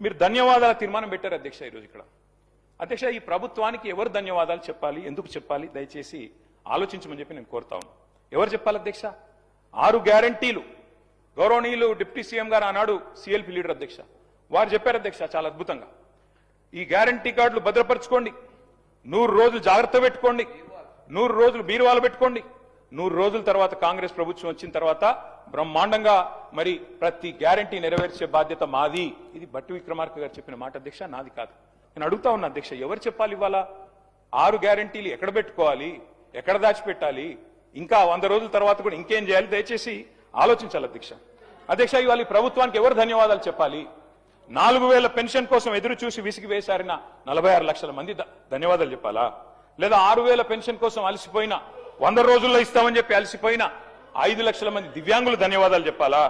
మీరు ధన్యవాదాల తీర్మానం పెట్టారు అధ్యక్ష ఈరోజు ఇక్కడ. అధ్యక్ష, ఈ ప్రభుత్వానికి ఎవరు ధన్యవాదాలు చెప్పాలి, ఎందుకు చెప్పాలి, దయచేసి ఆలోచించమని చెప్పి నేను కోరుతా ఉన్నాను. ఎవరు చెప్పాలి అధ్యక్ష? 6 గ్యారంటీలు గౌరవనీయులు డిప్యూటీ సీఎం గారు ఆనాడు సిఎల్పి లీడర్ అధ్యక్ష, వారు చెప్పారు అధ్యక్ష చాలా అద్భుతంగా. ఈ గ్యారంటీ కార్డులు భద్రపరచుకోండి, 100 రోజులు జాగ్రత్త పెట్టుకోండి, 100 రోజులు బీరువాలు పెట్టుకోండి, 100 రోజుల తర్వాత కాంగ్రెస్ ప్రభుత్వం వచ్చిన తర్వాత బ్రహ్మాండంగా మరి ప్రతి గ్యారంటీ నెరవేర్చే బాధ్యత మాది. ఇది బట్టి విక్రమార్క గారు చెప్పిన మాట అధ్యక్ష, నాది కాదు. నేను అడుగుతా ఉన్నా అధ్యక్ష, ఎవరు చెప్పాలి ఇవాళ 6 గ్యారంటీలు ఎక్కడ పెట్టుకోవాలి, ఎక్కడ దాచిపెట్టాలి, ఇంకా 100 రోజుల తర్వాత కూడా ఇంకేం చేయాలి, దయచేసి ఆలోచించాలి అధ్యక్ష. అధ్యక్ష, ఇవాళ ఈ ప్రభుత్వానికి ఎవరు ధన్యవాదాలు చెప్పాలి? 4000 పెన్షన్ కోసం ఎదురు చూసి విసిగి వేశారిన 46 లక్షల మంది ధన్యవాదాలు చెప్పాలా? లేదా 6000 పెన్షన్ కోసం అలసిపోయిన 100 రోజుల్లో ఇస్తామని చెప్పి అలసిపోయిన 5 లక్షల మంది దివ్యాంగులు ధన్యవాదాలు చెప్పాలా?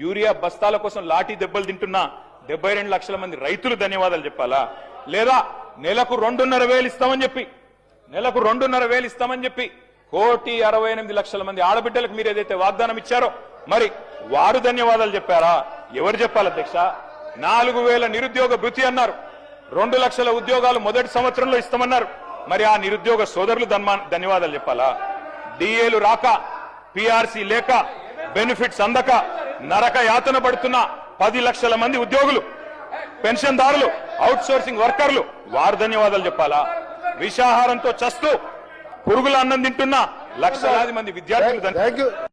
యూరియా బస్తాల కోసం లాఠీ దెబ్బలు తింటున్న 72 లక్షల మంది రైతులు ధన్యవాదాలు చెప్పాలా? లేదా నెలకు 2,500 ఇస్తామని చెప్పి 1,68,00,000 మంది ఆడబిడ్డలకు మీరు ఏదైతే వాగ్దానం ఇచ్చారో మరి వారు ధన్యవాదాలు చెప్పారా? ఎవరు చెప్పాలి అధ్యక్ష? 4,000 నిరుద్యోగ భృతి అన్నారు, 2 లక్షల ఉద్యోగాలు మొదటి సంవత్సరంలో ఇస్తామన్నారు. మరి ఆ నిరుద్యోగ సోదరులు ధన్యవాదాలు చెప్పాలా? డిఏలు రాక, పిఆర్సీ లేక, బెనిఫిట్స్ అందక నరక యాతన పడుతున్న 10 లక్షల మంది ఉద్యోగులు, పెన్షన్దారులు, అవుట్ సోర్సింగ్ వర్కర్లు, వారు ధన్యవాదాలు చెప్పాలా? విషాహారంతో చస్తూ పురుగుల అన్నం తింటున్న లక్షలాది మంది విద్యార్థులు